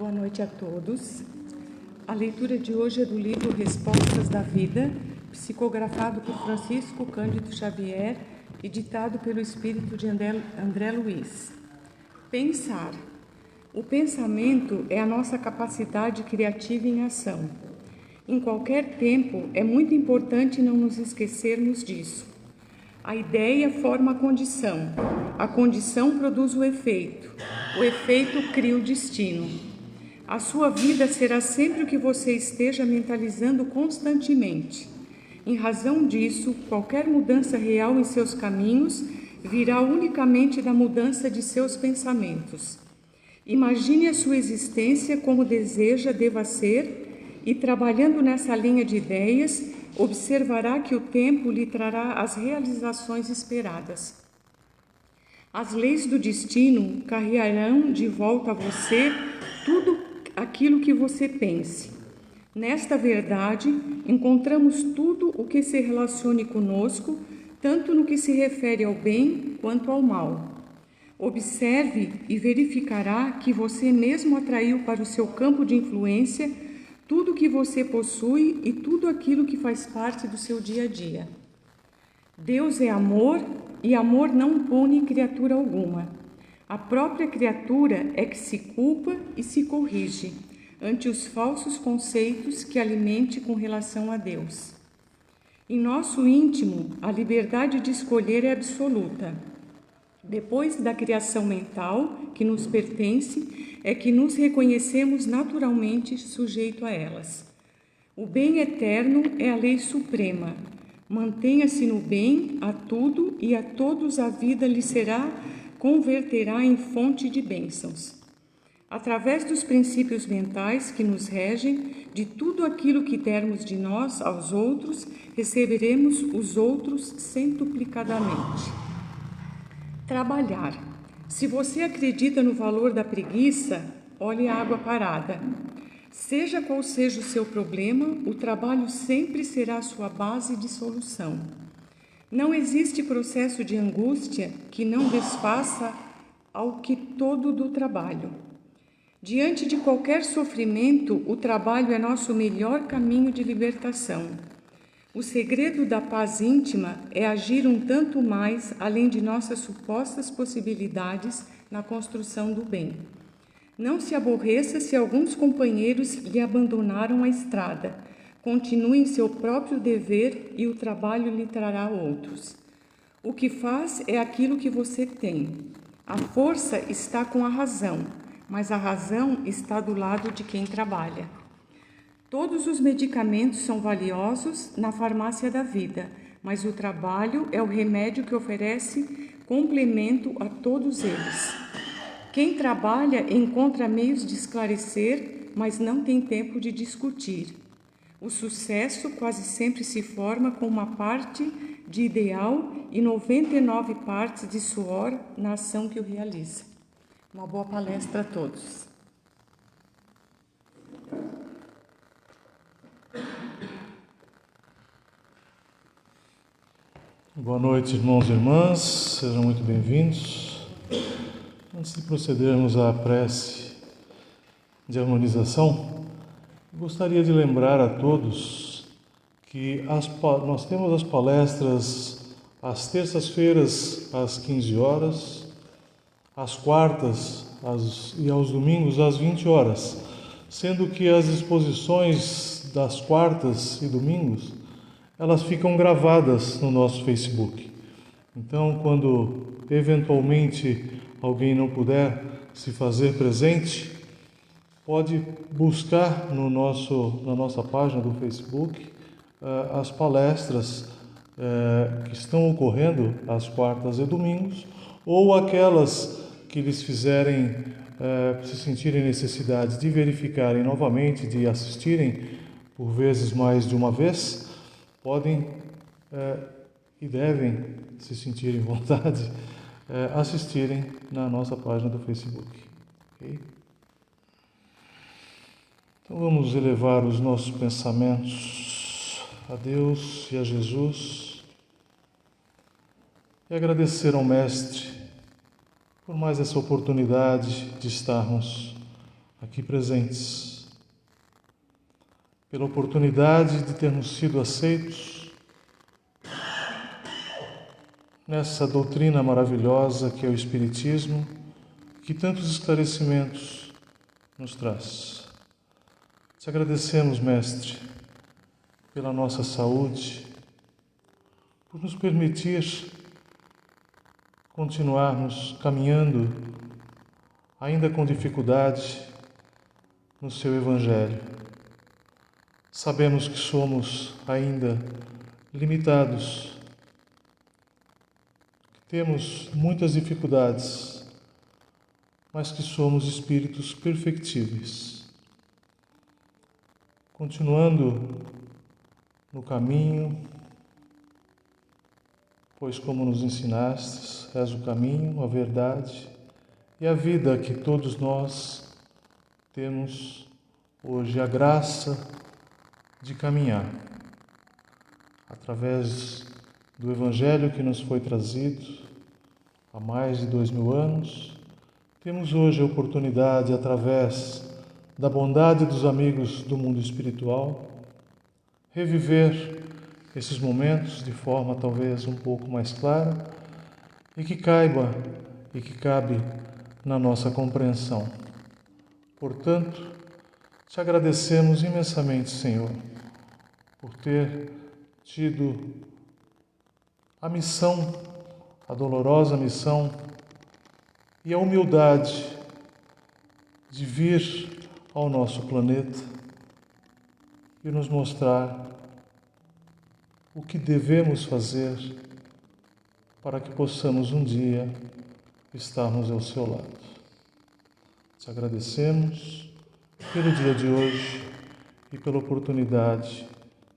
Boa noite a todos. A leitura de hoje é do livro Respostas da Vida, psicografado por Francisco Cândido Xavier e ditado pelo espírito de André Luiz. Pensar. O pensamento é a nossa capacidade criativa em ação. Em qualquer tempo, é muito importante não nos esquecermos disso. A ideia forma a condição produz o efeito cria o destino. A sua vida será sempre o que você esteja mentalizando constantemente. Em razão disso, qualquer mudança real em seus caminhos virá unicamente da mudança de seus pensamentos. Imagine a sua existência como deseja deva ser e, trabalhando nessa linha de ideias, observará que o tempo lhe trará as realizações esperadas. As leis do destino carregarão de volta a você tudo aquilo que você pense. Nesta verdade, encontramos tudo o que se relacione conosco, tanto no que se refere ao bem quanto ao mal. Observe e verificará que você mesmo atraiu para o seu campo de influência tudo o que você possui e tudo aquilo que faz parte do seu dia a dia. Deus é amor e amor não pune criatura alguma. A própria criatura é que se culpa e se corrige ante os falsos conceitos que alimente com relação a Deus. Em nosso íntimo, a liberdade de escolher é absoluta. Depois da criação mental que nos pertence, é que nos reconhecemos naturalmente sujeito a elas. O bem eterno é a lei suprema. Mantenha-se no bem a tudo e a todos a vida lhe converterá em fonte de bênçãos. Através dos princípios mentais que nos regem, de tudo aquilo que dermos de nós aos outros, receberemos os outros centuplicadamente. Trabalhar. Se você acredita no valor da preguiça, olhe a água parada. Seja qual seja o seu problema, o trabalho sempre será a sua base de solução. Não existe processo de angústia que não desfaça ao que todo do trabalho. Diante de qualquer sofrimento, o trabalho é nosso melhor caminho de libertação. O segredo da paz íntima é agir um tanto mais além de nossas supostas possibilidades na construção do bem. Não se aborreça se alguns companheiros lhe abandonaram a estrada. Continue em seu próprio dever e o trabalho lhe trará outros. O que faz é aquilo que você tem. A força está com a razão, mas a razão está do lado de quem trabalha. Todos os medicamentos são valiosos na farmácia da vida, mas o trabalho é o remédio que oferece complemento a todos eles. Quem trabalha encontra meios de esclarecer, mas não tem tempo de discutir. O sucesso quase sempre se forma com uma parte de ideal e 99 partes de suor na ação que o realiza. Uma boa palestra a todos. Boa noite, irmãos e irmãs, sejam muito bem-vindos. Antes de procedermos à prece de harmonização, gostaria de lembrar a todos que nós temos as palestras às terças-feiras às 15 horas, às quartas e aos domingos às 20 horas, sendo que as exposições das quartas e domingos elas ficam gravadas no nosso Facebook. Então, quando eventualmente alguém não puder se fazer presente, pode buscar na nossa página do Facebook as palestras que estão ocorrendo às quartas e domingos, ou aquelas que lhes fizerem se sentirem necessidade de verificarem novamente, de assistirem por vezes mais de uma vez, podem e devem se sentir em vontade assistirem na nossa página do Facebook. Okay? Então vamos elevar os nossos pensamentos a Deus e a Jesus e agradecer ao Mestre por mais essa oportunidade de estarmos aqui presentes, pela oportunidade de termos sido aceitos nessa doutrina maravilhosa que é o Espiritismo, que tantos esclarecimentos nos traz. Te agradecemos, Mestre, pela nossa saúde, por nos permitir continuarmos caminhando, ainda com dificuldade, no Seu Evangelho. Sabemos que somos ainda limitados, que temos muitas dificuldades, mas que somos espíritos perfectíveis. Continuando no caminho, pois como nos ensinastes, és o caminho, a verdade e a vida que todos nós temos hoje a graça de caminhar através do Evangelho que nos foi trazido há mais de 2000 anos. Temos hoje a oportunidade, através da bondade dos amigos do mundo espiritual, reviver esses momentos de forma talvez um pouco mais clara e que caiba e que cabe na nossa compreensão. Portanto, te agradecemos imensamente, Senhor, por ter tido a missão, a dolorosa missão e a humildade de vir ao nosso planeta e nos mostrar o que devemos fazer para que possamos um dia estarmos ao seu lado. Te agradecemos pelo dia de hoje e pela oportunidade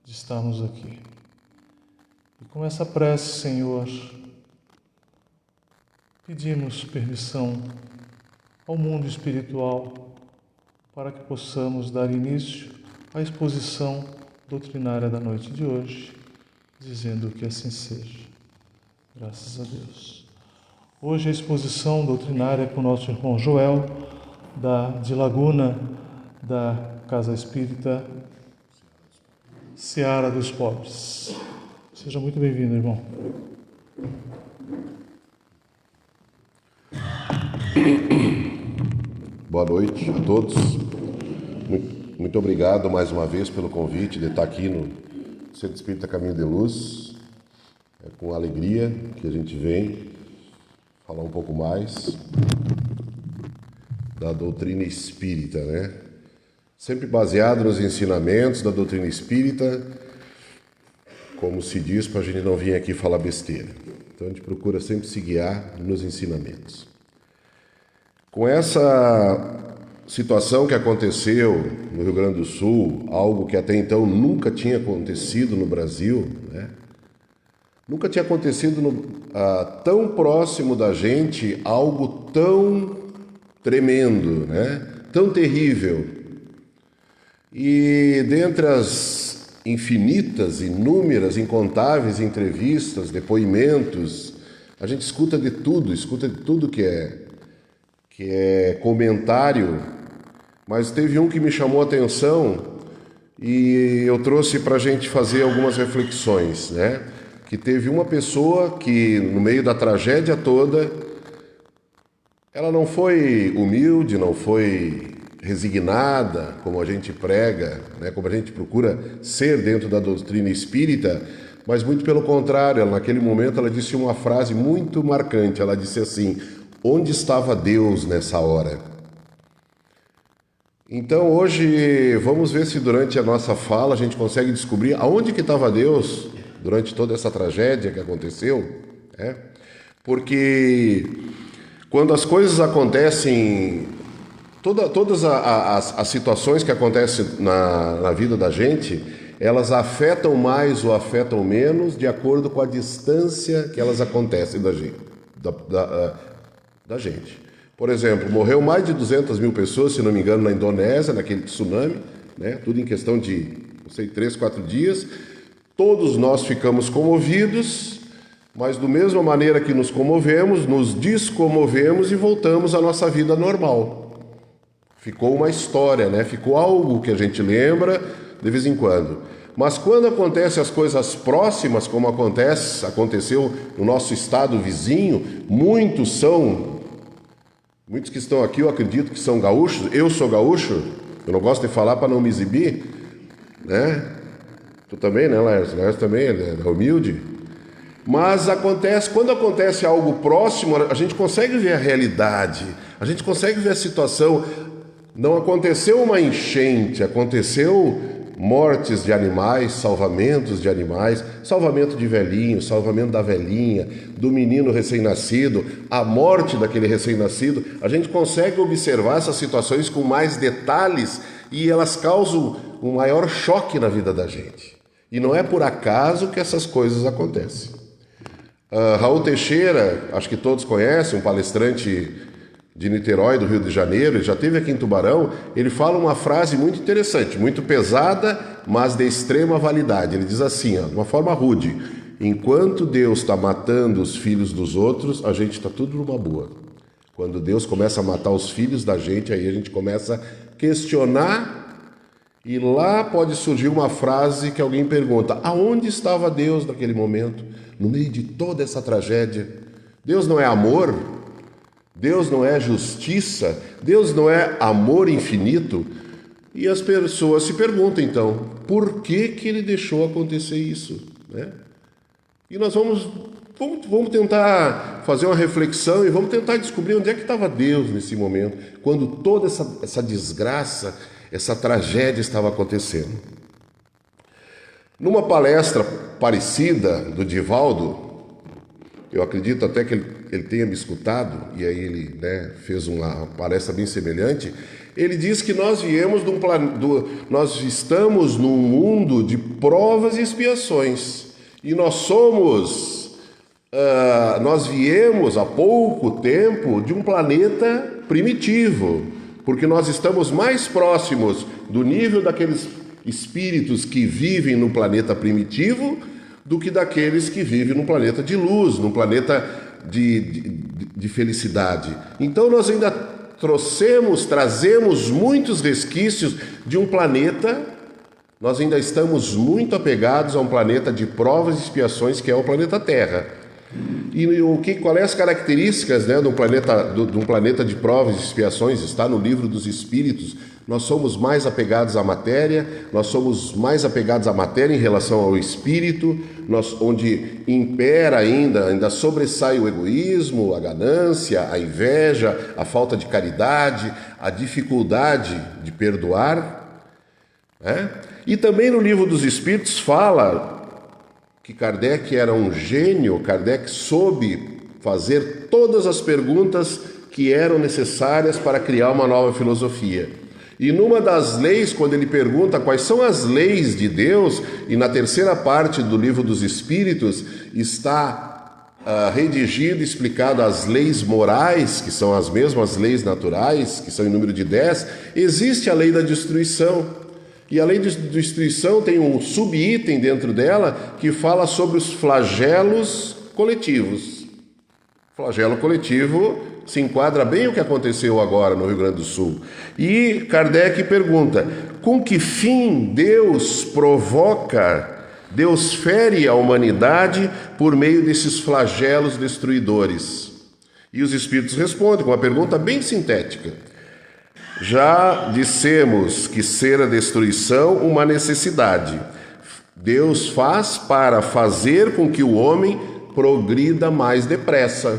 de estarmos aqui. E com essa prece, Senhor, pedimos permissão ao mundo espiritual para que possamos dar início à exposição doutrinária da noite de hoje, dizendo que assim seja. Graças a Deus. Hoje a exposição doutrinária é com o nosso irmão Joel, de Laguna, da Casa Espírita Seara dos Pobres. Seja muito bem-vindo, irmão. Boa noite a todos. Muito obrigado mais uma vez pelo convite de estar aqui no Centro Espírita Caminho de Luz. É com alegria que a gente vem falar um pouco mais da doutrina espírita, né? Sempre baseado nos ensinamentos da doutrina espírita, como se diz, para a gente não vir aqui falar besteira. Então a gente procura sempre se guiar nos ensinamentos. Com essa situação que aconteceu no Rio Grande do Sul, algo que até então nunca tinha acontecido no Brasil, né? Nunca tinha acontecido tão próximo da gente algo tão tremendo, né? Tão terrível. E dentre as infinitas, inúmeras, incontáveis entrevistas, depoimentos, a gente escuta de tudo que é comentário, mas teve um que me chamou a atenção e eu trouxe para a gente fazer algumas reflexões, né? Que teve uma pessoa que, no meio da tragédia toda, ela não foi humilde, não foi resignada, como a gente prega, né? Como a gente procura ser dentro da doutrina espírita, mas muito pelo contrário, naquele momento ela disse uma frase muito marcante, ela disse assim: onde estava Deus nessa hora? Então hoje vamos ver se durante a nossa fala a gente consegue descobrir aonde que estava Deus durante toda essa tragédia que aconteceu, né? Porque quando as coisas acontecem, todas as situações que acontecem na vida da gente, elas afetam mais ou afetam menos de acordo com a distância que elas acontecem da gente. Da gente. Por exemplo, morreu mais de 200 mil pessoas, se não me engano, na Indonésia, naquele tsunami, né? Tudo em questão de, 3, 4 dias. Todos nós ficamos comovidos, mas da mesma maneira que nos comovemos, nos descomovemos e voltamos à nossa vida normal. ficou uma história, né? Ficou algo que a gente lembra de vez em quando. Mas quando acontecem as coisas próximas, como aconteceu no nosso estado vizinho, muitos que estão aqui, eu acredito que são gaúchos. Eu sou gaúcho, eu não gosto de falar para não me exibir, né? Tu também, né, Laércio? Laércio também é humilde. Mas quando acontece algo próximo, a gente consegue ver a realidade, a gente consegue ver a situação. Não aconteceu uma enchente, aconteceu mortes de animais, salvamentos de animais, salvamento de velhinho, salvamento da velhinha, do menino recém-nascido, a morte daquele recém-nascido. A gente consegue observar essas situações com mais detalhes e elas causam um maior choque na vida da gente. E não é por acaso que essas coisas acontecem. Raul Teixeira, acho que todos conhecem, um palestrante de Niterói, do Rio de Janeiro, ele já esteve aqui em Tubarão, ele fala uma frase muito interessante, muito pesada, mas de extrema validade. Ele diz assim, de uma forma rude: enquanto Deus está matando os filhos dos outros, a gente está tudo numa boa. Quando Deus começa a matar os filhos da gente, aí a gente começa a questionar, e lá pode surgir uma frase que alguém pergunta: aonde estava Deus naquele momento, no meio de toda essa tragédia? Deus não é amor? Deus não é justiça? Deus não é amor infinito? E as pessoas se perguntam, então, por que ele deixou acontecer isso? Né? E nós vamos tentar fazer uma reflexão e vamos tentar descobrir onde é que estava Deus nesse momento, quando toda essa desgraça, essa tragédia estava acontecendo. Numa palestra parecida do Divaldo, eu acredito até que ele tenha me escutado, e aí ele, né, fez uma palestra bem semelhante. Ele diz que nós estamos num mundo de provas e expiações, e nós viemos há pouco tempo de um planeta primitivo, porque nós estamos mais próximos do nível daqueles espíritos que vivem no planeta primitivo do que daqueles que vivem no planeta de luz, no planeta de felicidade. Então nós ainda trazemos muitos resquícios de um planeta, nós ainda estamos muito apegados a um planeta de provas e expiações, que é o planeta Terra. E qual é as características, né, de um planeta de provas e expiações? Está no Livro dos Espíritos. Nós somos mais apegados à matéria, nós somos mais apegados à matéria em relação ao espírito, onde impera ainda sobressai o egoísmo, a ganância, a inveja, a falta de caridade, a dificuldade de perdoar. Né? E também no Livro dos Espíritos fala que Kardec era um gênio. Kardec soube fazer todas as perguntas que eram necessárias para criar uma nova filosofia. E numa das leis, quando ele pergunta quais são as leis de Deus, e na terceira parte do Livro dos Espíritos está redigido e explicado as leis morais, que são as mesmas leis naturais, que são em número de 10, existe a lei da destruição. E a lei de destruição tem um subitem dentro dela que fala sobre os flagelos coletivos. Flagelo coletivo se enquadra bem o que aconteceu agora no Rio Grande do Sul. E Kardec pergunta: com que fim Deus fere a humanidade por meio desses flagelos destruidores? E os Espíritos respondem com uma pergunta bem sintética: já dissemos que ser a destruição uma necessidade. Deus faz para fazer com que o homem progrida mais depressa.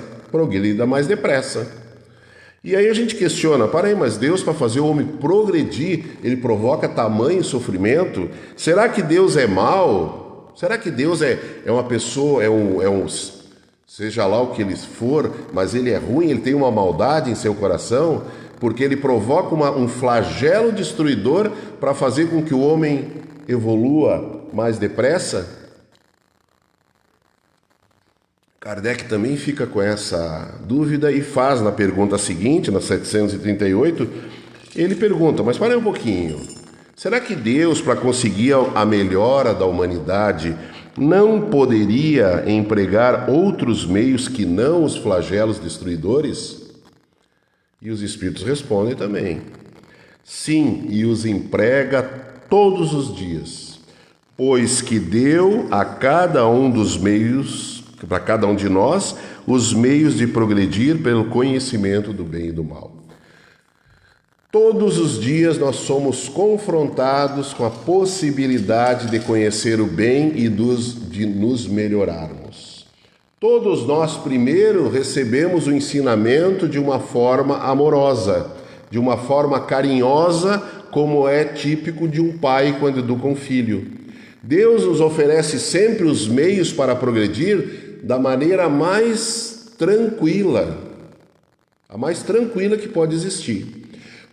E aí a gente questiona: mas Deus, para fazer o homem progredir, ele provoca tamanho sofrimento? Será que Deus é mau? Será que Deus é uma pessoa, seja lá o que ele for, mas ele é ruim, ele tem uma maldade em seu coração? Porque ele provoca um flagelo destruidor para fazer com que o homem evolua mais depressa? Kardec também fica com essa dúvida e faz na pergunta seguinte, na 738, ele pergunta: mas para aí um pouquinho, será que Deus, para conseguir a melhora da humanidade, não poderia empregar outros meios que não os flagelos destruidores? E os Espíritos respondem também: Sim, e os emprega todos os dias, pois que deu a cada um dos meios, para cada um de nós, os meios de progredir pelo conhecimento do bem e do mal. Todos os dias nós somos confrontados com a possibilidade de conhecer o bem e de nos melhorarmos. Todos nós primeiro recebemos o ensinamento de uma forma amorosa, de uma forma carinhosa, como é típico de um pai quando educa um filho. Deus nos oferece sempre os meios para progredir da maneira mais tranquila, a mais tranquila que pode existir.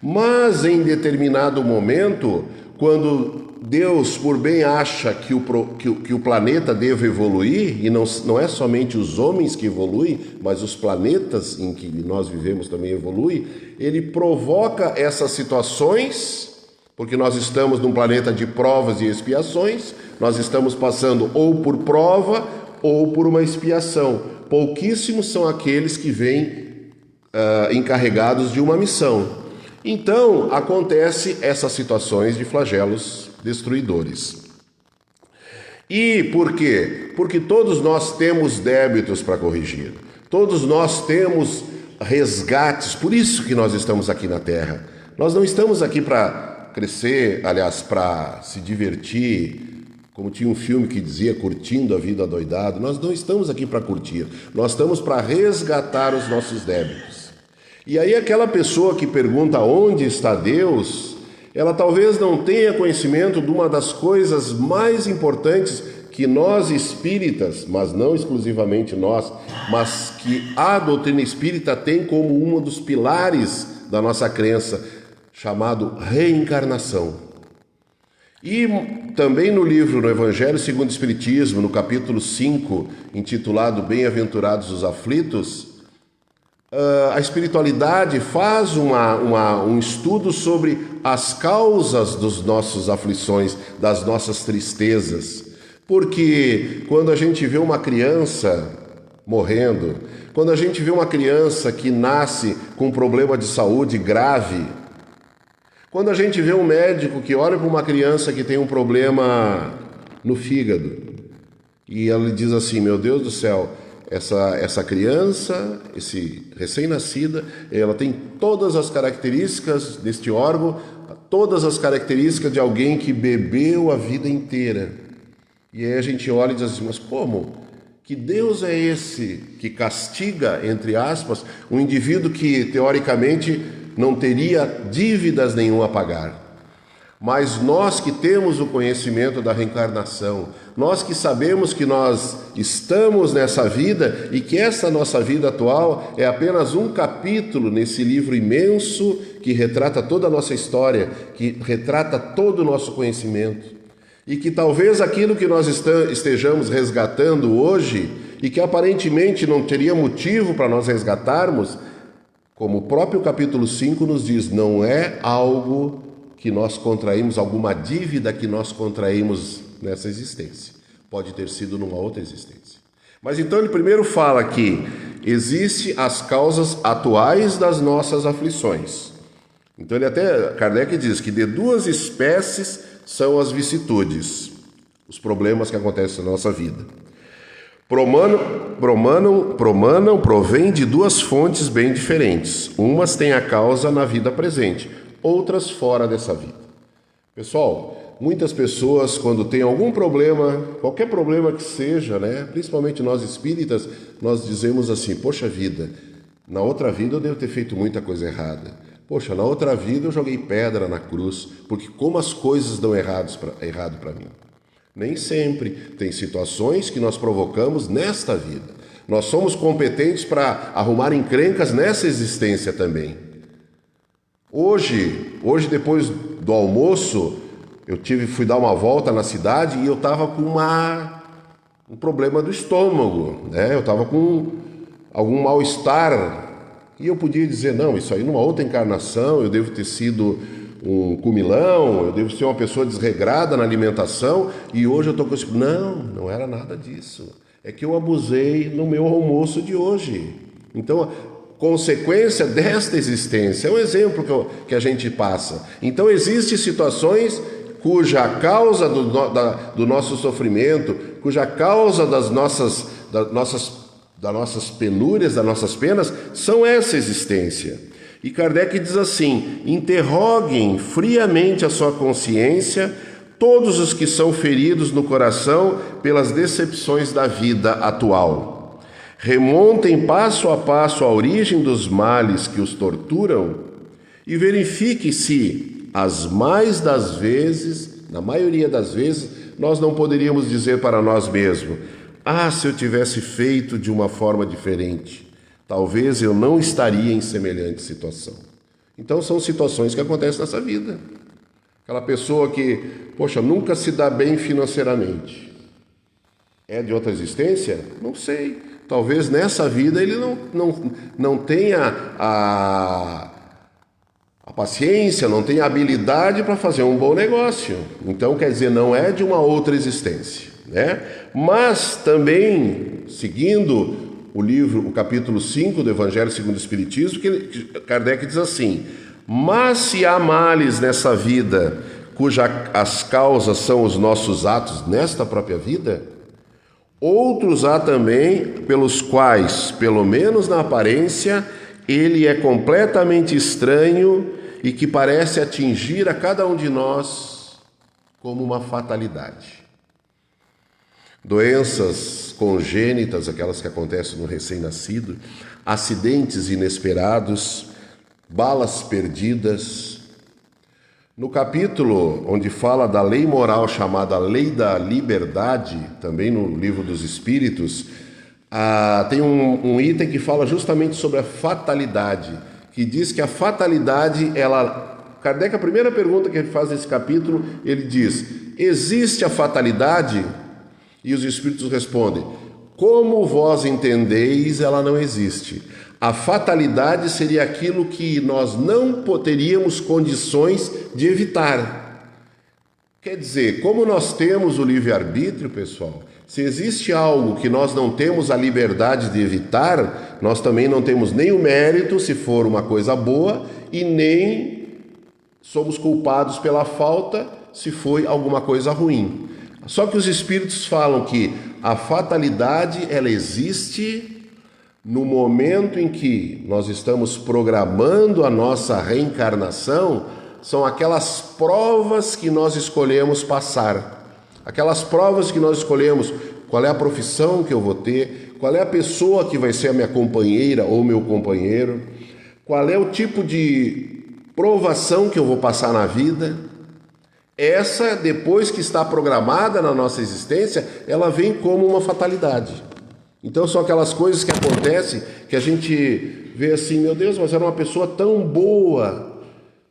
Mas em determinado momento, quando Deus por bem acha que o planeta deve evoluir, e não é somente os homens que evoluem, mas os planetas em que nós vivemos também evoluem, ele provoca essas situações, porque nós estamos num planeta de provas e expiações, nós estamos passando ou por prova ou por uma expiação. Pouquíssimos são aqueles que vêm encarregados de uma missão. Então, acontece essas situações de flagelos destruidores. E por quê? Porque todos nós temos débitos para corrigir. Todos nós temos resgates. Por isso que nós estamos aqui na Terra. Nós não estamos aqui para crescer, aliás, para se divertir, como tinha um filme que dizia, curtindo a vida adoidado. Nós não estamos aqui para curtir. Nós estamos para resgatar os nossos débitos. E aí aquela pessoa que pergunta onde está Deus, ela talvez não tenha conhecimento de uma das coisas mais importantes que nós espíritas, mas não exclusivamente nós, mas que a doutrina espírita tem como um dos pilares da nossa crença, chamado reencarnação. E também no livro, no Evangelho segundo o Espiritismo, no capítulo 5, intitulado Bem-aventurados os aflitos, a espiritualidade faz um estudo sobre as causas das nossas aflições, das nossas tristezas. Porque quando a gente vê uma criança morrendo, quando a gente vê uma criança que nasce com um problema de saúde grave, quando a gente vê um médico que olha para uma criança que tem um problema no fígado, e ele diz assim, meu Deus do céu, essa criança, esse recém-nascida, ela tem todas as características deste órgão, todas as características de alguém que bebeu a vida inteira. E aí a gente olha e diz assim, mas como? Que Deus é esse que castiga, entre aspas, um indivíduo que, teoricamente, não teria dívidas nenhuma a pagar? Mas nós que temos o conhecimento da reencarnação, nós que sabemos que nós estamos nessa vida e que essa nossa vida atual é apenas um capítulo nesse livro imenso que retrata toda a nossa história, que retrata todo o nosso conhecimento. E que talvez aquilo que nós estejamos resgatando hoje e que aparentemente não teria motivo para nós resgatarmos, como o próprio capítulo 5 nos diz, não é algo que nós contraímos, alguma dívida que nós contraímos nessa existência. Pode ter sido numa outra existência. Mas então ele primeiro fala que existem as causas atuais das nossas aflições. Então Kardec diz que de duas espécies são as vicissitudes, os problemas que acontecem na nossa vida. Provém de duas fontes bem diferentes. Umas têm a causa na vida presente, outras fora dessa vida. Pessoal, muitas pessoas quando têm algum problema, qualquer problema que seja, principalmente nós espíritas, nós dizemos assim, poxa vida, na outra vida eu devo ter feito muita coisa errada. Poxa, na outra vida eu joguei pedra na cruz, porque como as coisas dão errado para mim. Nem sempre. Tem situações que nós provocamos nesta vida. Nós somos competentes para arrumar encrencas nessa existência também. Hoje depois do almoço, fui dar uma volta na cidade e eu estava com um problema do estômago, Eu estava com algum mal-estar e eu podia dizer, não, isso aí numa outra encarnação, eu devo ter sido um comilão, eu devo ser uma pessoa desregrada na alimentação e hoje eu estou com isso. Não era nada disso. É que eu abusei no meu almoço de hoje. Então, consequência desta existência. É um exemplo que a gente passa. Então, existem situações cuja causa do nosso sofrimento, cuja causa das nossas penúrias, das nossas penas, são essa existência. E Kardec diz assim: interroguem friamente a sua consciência todos os que são feridos no coração pelas decepções da vida atual. Remontem passo a passo a origem dos males que os torturam e verifique se, as mais das vezes, na maioria das vezes, nós não poderíamos dizer para nós mesmos: ah, se eu tivesse feito de uma forma diferente, talvez eu não estaria em semelhante situação. Então são situações que acontecem nessa vida. Aquela pessoa que, poxa, nunca se dá bem financeiramente. É de outra existência? Não sei. Talvez nessa vida ele não tenha a paciência, não tenha a habilidade para fazer um bom negócio. Então, quer dizer, não é de uma outra existência, né? Mas também, seguindo o capítulo 5 do Evangelho segundo o Espiritismo, que Kardec diz assim: mas se há males nessa vida, as causas são os nossos atos nesta própria vida, outros há também pelos quais, pelo menos na aparência, ele é completamente estranho e que parece atingir a cada um de nós como uma fatalidade. Doenças congênitas, aquelas que acontecem no recém-nascido, acidentes inesperados, balas perdidas. No capítulo onde fala da lei moral chamada Lei da Liberdade, também no Livro dos Espíritos, tem um item que fala justamente sobre a fatalidade, que diz que a fatalidade, Kardec, a primeira pergunta que ele faz nesse capítulo, ele diz: existe a fatalidade? E os Espíritos respondem: como vós entendeis, ela não existe. A fatalidade seria aquilo que nós não teríamos condições de evitar. Quer dizer, como nós temos o livre-arbítrio, pessoal, se existe algo que nós não temos a liberdade de evitar, nós também não temos nem o mérito, se for uma coisa boa, e nem somos culpados pela falta, se foi alguma coisa ruim. Só que os Espíritos falam que a fatalidade, ela existe no momento em que nós estamos programando a nossa reencarnação. São aquelas provas que nós escolhemos passar. Aquelas provas que nós escolhemos: qual é a profissão que eu vou ter, qual é a pessoa que vai ser a minha companheira ou meu companheiro, qual é o tipo de provação que eu vou passar na vida. Essa, depois que está programada na nossa existência, ela vem como uma fatalidade. Então são aquelas coisas que acontecem que a gente vê assim: meu Deus, mas era uma pessoa tão boa,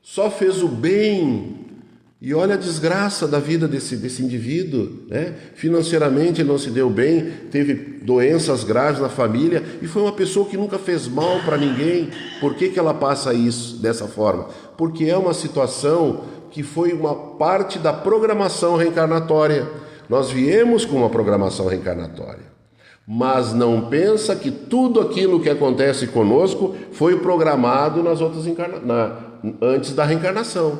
só fez o bem, e olha a desgraça da vida desse indivíduo, né? Financeiramente ele não se deu bem, teve doenças graves na família, e foi uma pessoa que nunca fez mal para ninguém. Por que ela passa isso dessa forma? Porque é uma situação que foi uma parte da programação reencarnatória. Nós viemos com uma programação reencarnatória. Mas não pensa que tudo aquilo que acontece conosco foi programado nas outras antes da reencarnação.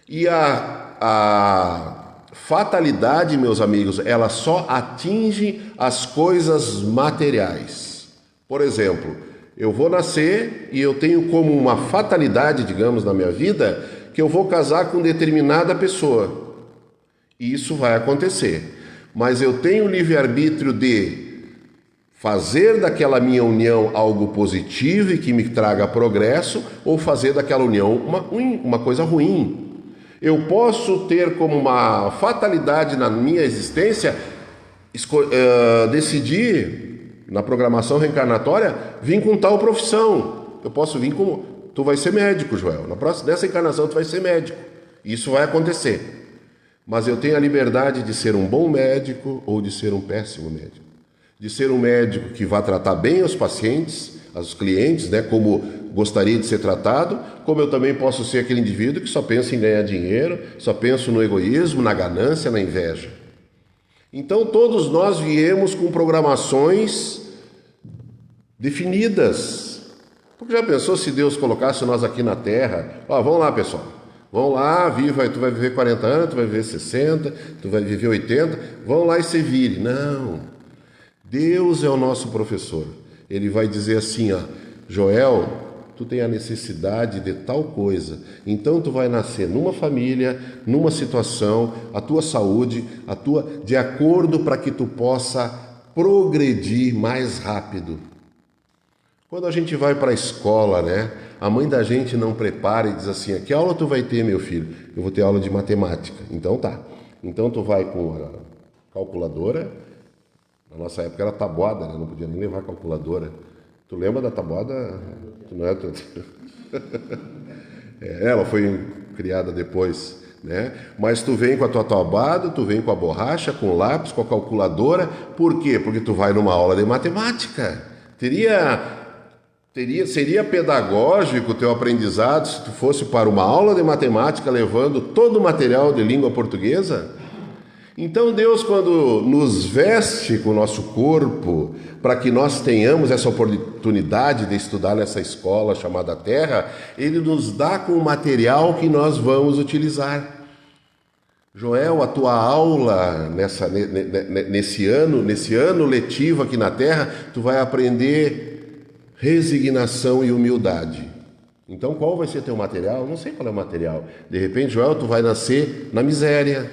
E a fatalidade, meus amigos, ela só atinge as coisas materiais. Por exemplo, eu vou nascer e eu tenho como uma fatalidade, digamos, na minha vida, que eu vou casar com determinada pessoa. E isso vai acontecer. Mas eu tenho o livre-arbítrio de fazer daquela minha união algo positivo e que me traga progresso, ou fazer daquela união uma coisa ruim. Eu posso ter como uma fatalidade na minha existência decidir, na programação reencarnatória, vir com tal profissão. Eu posso vir como: tu vai ser médico, Joel. Nessa encarnação tu vai ser médico. Isso vai acontecer. Mas eu tenho a liberdade de ser um bom médico ou de ser um péssimo médico. De ser um médico que vai tratar bem os pacientes, os clientes, né, como gostaria de ser tratado, como eu também posso ser aquele indivíduo que só pensa em ganhar dinheiro, só pensa no egoísmo, na ganância, na inveja. Então todos nós viemos com programações definidas. Porque já pensou se Deus colocasse nós aqui na Terra? Ó, vamos lá, pessoal. Vamos lá, tu vai viver 40 anos, tu vai viver 60, tu vai viver 80. Vamos lá e se vire. Não. Deus é o nosso professor. Ele vai dizer assim, ó, Joel, tu tem a necessidade de tal coisa. Então tu vai nascer numa família, numa situação, a tua saúde, de acordo para que tu possa progredir mais rápido. Quando a gente vai para a escola, né? A mãe da gente não prepara e diz assim, que aula tu vai ter, meu filho? Eu vou ter aula de matemática. Então tá. Então tu vai com a calculadora. Na nossa época era tabuada, né? Não podia nem levar calculadora. Tu lembra da tabuada? Tu não é? Ela foi criada depois, né? Mas tu vem com a tua tabuada, tu vem com a borracha, com o lápis, com a calculadora. Por quê? Porque tu vai numa aula de matemática. Seria pedagógico o teu aprendizado se tu fosse para uma aula de matemática levando todo o material de língua portuguesa? Então Deus, quando nos veste com o nosso corpo, para que nós tenhamos essa oportunidade de estudar nessa escola chamada Terra, Ele nos dá com o material que nós vamos utilizar. Joel, a tua aula nesse ano letivo aqui na Terra, tu vai aprender resignação e humildade. Então, qual vai ser teu material? Não sei qual é o material. De repente, Joel, tu vai nascer na miséria,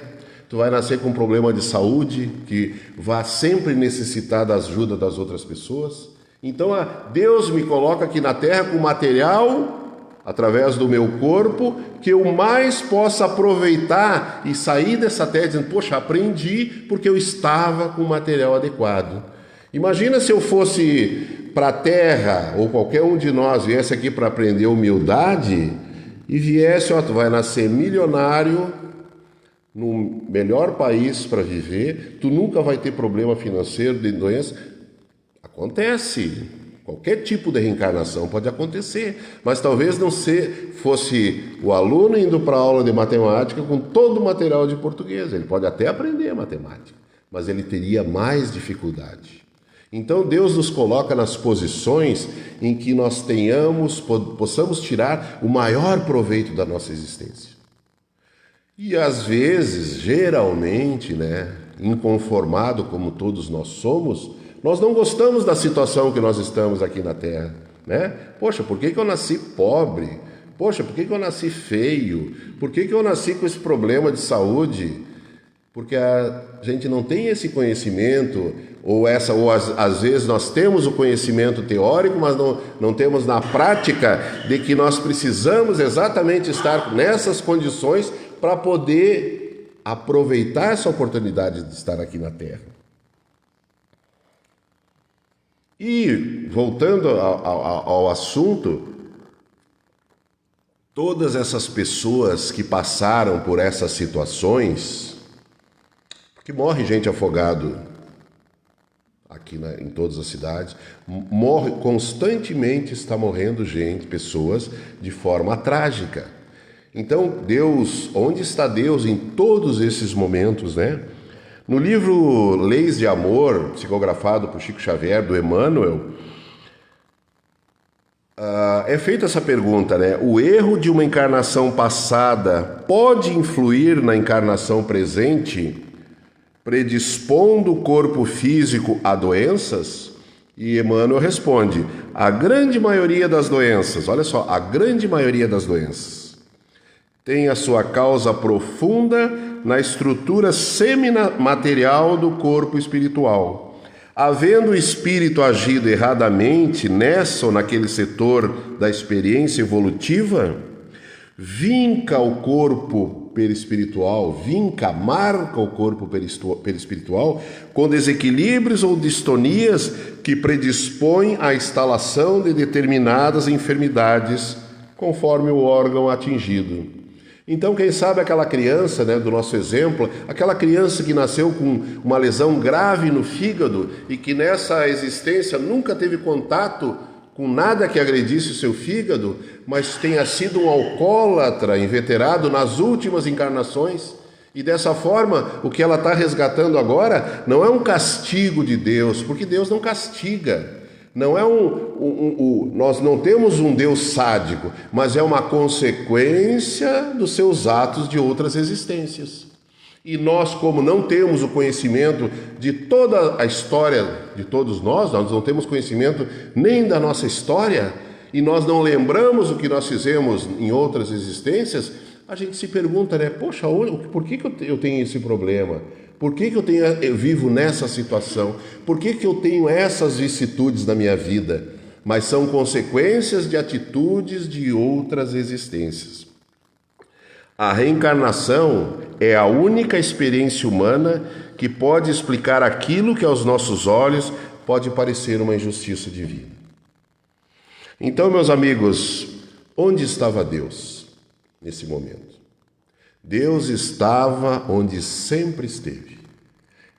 tu vai nascer com um problema de saúde, que vai sempre necessitar da ajuda das outras pessoas. Então, Deus me coloca aqui na terra com material, através do meu corpo, que eu mais possa aproveitar e sair dessa terra dizendo, poxa, aprendi porque eu estava com o material adequado. Imagina se eu fosse para a terra, ou qualquer um de nós viesse aqui para aprender humildade, e viesse, tu vai nascer milionário, no melhor país para viver, tu nunca vai ter problema financeiro, de doença. Acontece, qualquer tipo de reencarnação pode acontecer, mas talvez não fosse o aluno indo para a aula de matemática com todo o material de português. Ele pode até aprender matemática, mas ele teria mais dificuldade. Então Deus nos coloca nas posições em que nós possamos tirar o maior proveito da nossa existência. E às vezes, geralmente, né, inconformado como todos nós somos, nós não gostamos da situação que nós estamos aqui na Terra, né? Poxa, por que eu nasci pobre? Poxa, por que eu nasci feio? Por que eu nasci com esse problema de saúde? Porque a gente não tem esse conhecimento, ou às vezes nós temos o conhecimento teórico, mas não temos na prática de que nós precisamos exatamente estar nessas condições para poder aproveitar essa oportunidade de estar aqui na Terra. E, voltando ao assunto, todas essas pessoas que passaram por essas situações, porque morre gente afogado aqui em todas as cidades, constantemente está morrendo pessoas de forma trágica. Então, Deus, onde está Deus em todos esses momentos, né? No livro Leis de Amor, psicografado por Chico Xavier, do Emmanuel, é feita essa pergunta, né? O erro de uma encarnação passada pode influir na encarnação presente, predispondo o corpo físico a doenças? E Emmanuel responde, a grande maioria das doenças, olha só, a grande maioria das doenças tem a sua causa profunda na estrutura semimaterial do corpo espiritual. Havendo o espírito agido erradamente nessa ou naquele setor da experiência evolutiva, vinca o corpo perispiritual, marca o corpo perispiritual com desequilíbrios ou distonias que predispõem à instalação de determinadas enfermidades conforme o órgão atingido. Então, quem sabe aquela criança, né, do nosso exemplo, aquela criança que nasceu com uma lesão grave no fígado e que nessa existência nunca teve contato com nada que agredisse o seu fígado, mas tenha sido um alcoólatra inveterado nas últimas encarnações, e dessa forma o que ela está resgatando agora não é um castigo de Deus, porque Deus não castiga, Não é nós não temos um Deus sádico, mas é uma consequência dos seus atos de outras existências. E nós, como não temos o conhecimento de toda a história de todos nós não temos conhecimento nem da nossa história, e nós não lembramos o que nós fizemos em outras existências, a gente se pergunta, né? Poxa, por que eu tenho esse problema? Por que eu vivo nessa situação? Por que eu tenho essas vicissitudes na minha vida? Mas são consequências de atitudes de outras existências. A reencarnação é a única experiência humana que pode explicar aquilo que aos nossos olhos pode parecer uma injustiça divina. Então, meus amigos, onde estava Deus nesse momento? Deus estava onde sempre esteve.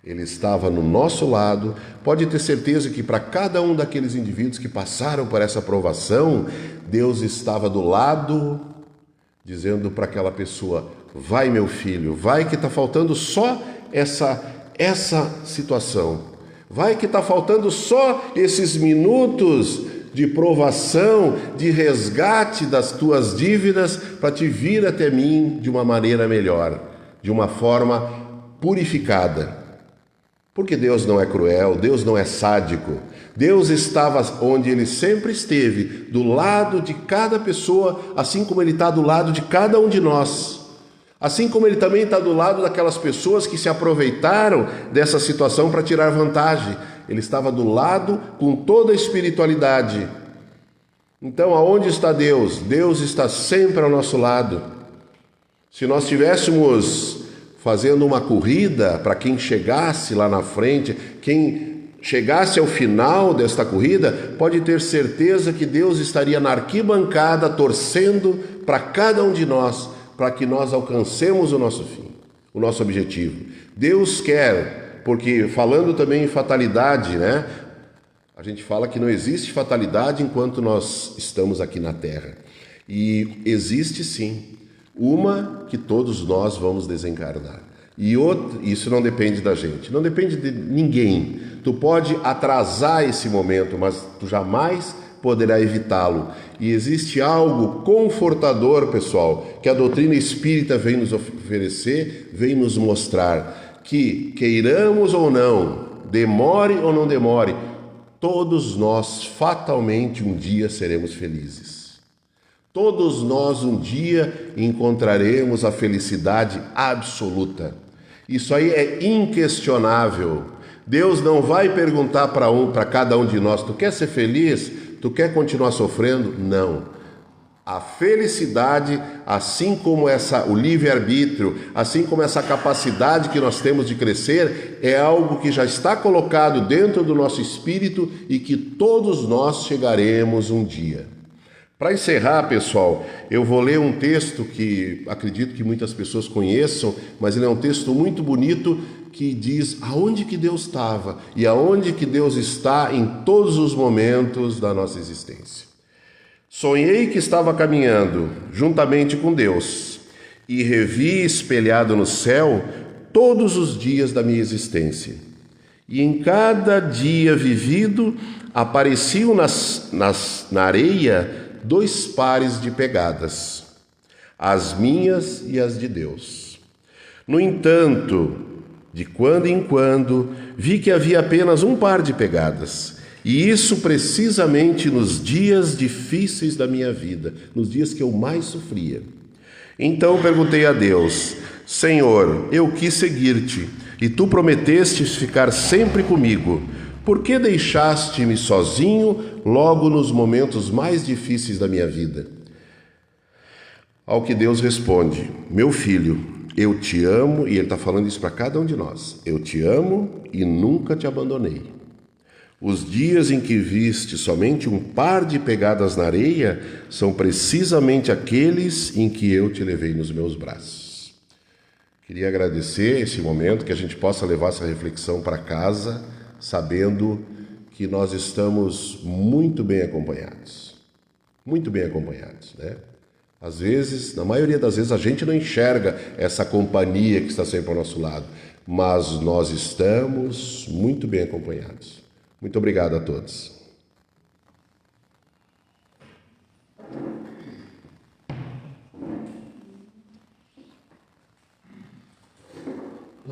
Ele estava no nosso lado. Pode ter certeza que para cada um daqueles indivíduos que passaram por essa provação, Deus estava do lado, dizendo para aquela pessoa: vai, meu filho, vai que está faltando só essa situação. Vai que está faltando só esses minutos de provação, de resgate das tuas dívidas para te vir até mim de uma maneira melhor, de uma forma purificada. Porque Deus não é cruel, Deus não é sádico. Deus estava onde Ele sempre esteve, do lado de cada pessoa, assim como Ele está do lado de cada um de nós. Assim como Ele também está do lado daquelas pessoas que se aproveitaram dessa situação para tirar vantagem. Ele estava do lado com toda a espiritualidade. Então, aonde está Deus? Deus está sempre ao nosso lado. Se nós estivéssemos fazendo uma corrida para quem chegasse lá na frente, quem chegasse ao final desta corrida, pode ter certeza que Deus estaria na arquibancada torcendo para cada um de nós, para que nós alcancemos o nosso fim, o nosso objetivo. Deus quer, porque falando também em fatalidade, né? A gente fala que não existe fatalidade enquanto nós estamos aqui na Terra. E existe sim, uma que todos nós vamos desencarnar. E outra, isso não depende da gente, não depende de ninguém. Tu pode atrasar esse momento, mas tu jamais poderá evitá-lo. E existe algo confortador, pessoal, que a doutrina espírita vem nos oferecer, vem nos mostrar, que queiramos ou não, demore ou não demore, todos nós fatalmente um dia seremos felizes. Todos nós um dia encontraremos a felicidade absoluta. Isso aí é inquestionável. Deus não vai perguntar para cada um de nós: tu quer ser feliz? Tu quer continuar sofrendo? Não. A felicidade, assim como o livre-arbítrio, assim como essa capacidade que nós temos de crescer, é algo que já está colocado dentro do nosso espírito e que todos nós chegaremos um dia. Para encerrar, pessoal, eu vou ler um texto que acredito que muitas pessoas conheçam, mas ele é um texto muito bonito que diz aonde que Deus estava e aonde que Deus está em todos os momentos da nossa existência. Sonhei que estava caminhando juntamente com Deus e revi espelhado no céu todos os dias da minha existência. E em cada dia vivido apareciam na areia 2 pares de pegadas, as minhas e as de Deus. No entanto, de quando em quando, vi que havia apenas um par de pegadas, e isso precisamente nos dias difíceis da minha vida, nos dias que eu mais sofria. Então perguntei a Deus: Senhor, eu quis seguir-te, e tu prometestes ficar sempre comigo. Por que deixaste-me sozinho logo nos momentos mais difíceis da minha vida? Ao que Deus responde: meu filho, eu te amo, e Ele está falando isso para cada um de nós. Eu te amo e nunca te abandonei. Os dias em que viste somente um par de pegadas na areia são precisamente aqueles em que eu te levei nos meus braços. Queria agradecer esse momento, que a gente possa levar essa reflexão para casa, sabendo que nós estamos muito bem acompanhados. Muito bem acompanhados, né? Às vezes, na maioria das vezes, a gente não enxerga essa companhia que está sempre ao nosso lado, mas nós estamos muito bem acompanhados. Muito obrigado a todos.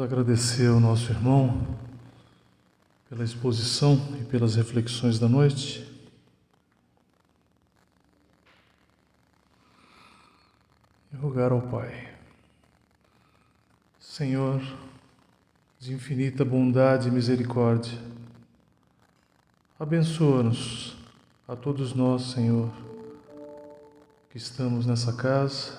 agradecer ao nosso irmão pela exposição e pelas reflexões da noite. E rogar ao Pai: Senhor, de infinita bondade e misericórdia, abençoa-nos a todos nós, Senhor, que estamos nessa casa,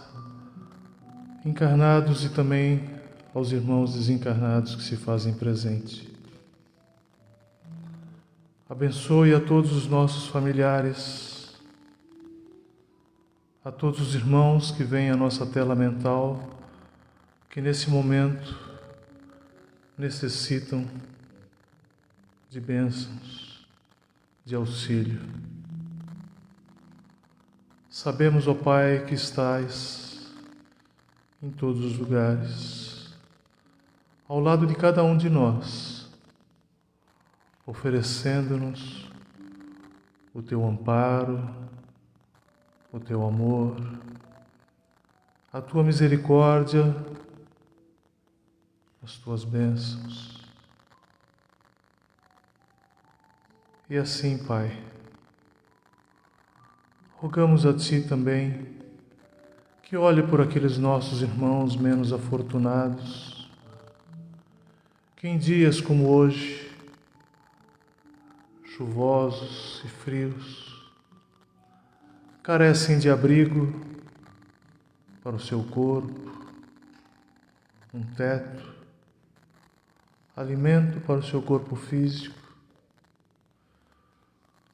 encarnados, e também aos irmãos desencarnados que se fazem presente. Abençoe a todos os nossos familiares, a todos os irmãos que vêm à nossa tela mental, que nesse momento necessitam de bênçãos, de auxílio. Sabemos, ó Pai, que estás em todos os lugares, ao lado de cada um de nós, oferecendo-nos o Teu amparo, o Teu amor, a Tua misericórdia, as Tuas bênçãos. E assim, Pai, rogamos a Ti também que olhe por aqueles nossos irmãos menos afortunados, que em dias como hoje, chuvosos e frios, carecem de abrigo para o seu corpo, um teto, alimento para o seu corpo físico.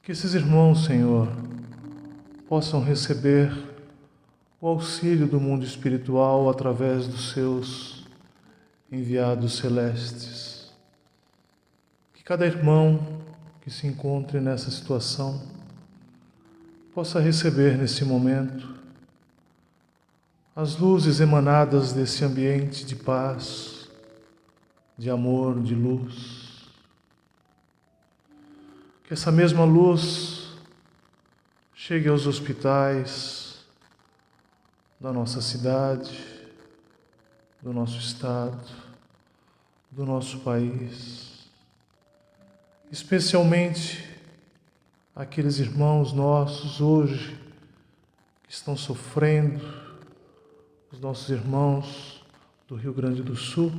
Que esses irmãos, Senhor, possam receber o auxílio do mundo espiritual através dos seus enviados celestes. Que cada irmão que se encontre nessa situação possa receber nesse momento as luzes emanadas desse ambiente de paz, de amor, de luz. Que essa mesma luz chegue aos hospitais da nossa cidade, do nosso estado, do nosso país, especialmente aqueles irmãos nossos hoje que estão sofrendo, os nossos irmãos do Rio Grande do Sul,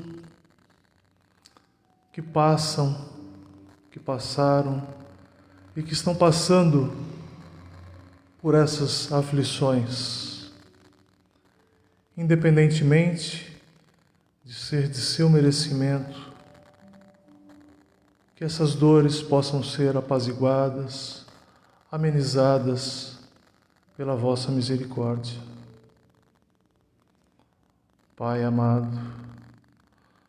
que passaram e que estão passando por essas aflições, independentemente de ser de seu merecimento, que essas dores possam ser apaziguadas, amenizadas pela vossa misericórdia. Pai amado,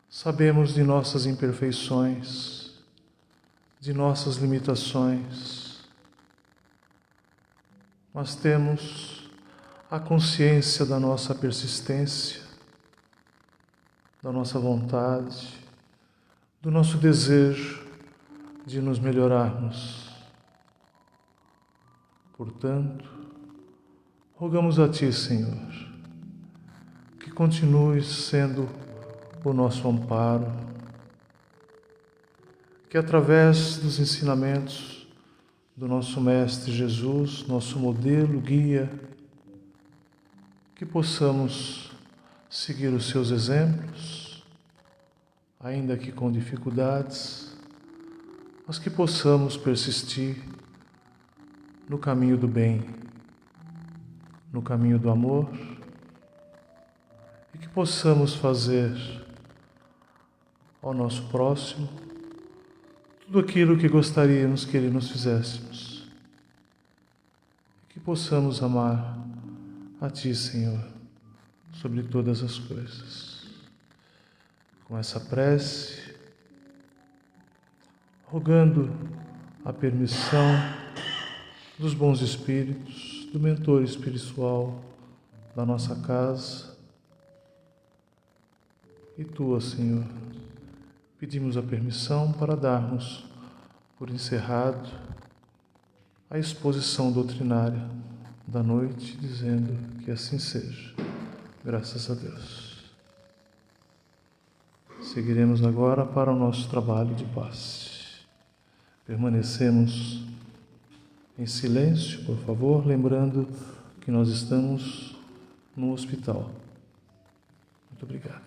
sabemos de nossas imperfeições, de nossas limitações, mas temos a consciência da nossa persistência, da nossa vontade, do nosso desejo de nos melhorarmos. Portanto, rogamos a Ti, Senhor, que continues sendo o nosso amparo, que através dos ensinamentos do nosso Mestre Jesus, nosso modelo, guia, que possamos seguir os seus exemplos, ainda que com dificuldades, mas que possamos persistir no caminho do bem, no caminho do amor, e que possamos fazer ao nosso próximo tudo aquilo que gostaríamos que Ele nos fizéssemos. Que possamos amar a Ti, Senhor, sobre todas as coisas. Com essa prece, rogando a permissão dos bons espíritos, do mentor espiritual da nossa casa e Tua, Senhor, pedimos a permissão para darmos por encerrado a exposição doutrinária da noite, dizendo que assim seja. Graças a Deus. Seguiremos agora para o nosso trabalho de passe. Permanecemos em silêncio, por favor, lembrando que nós estamos no hospital. Muito obrigado.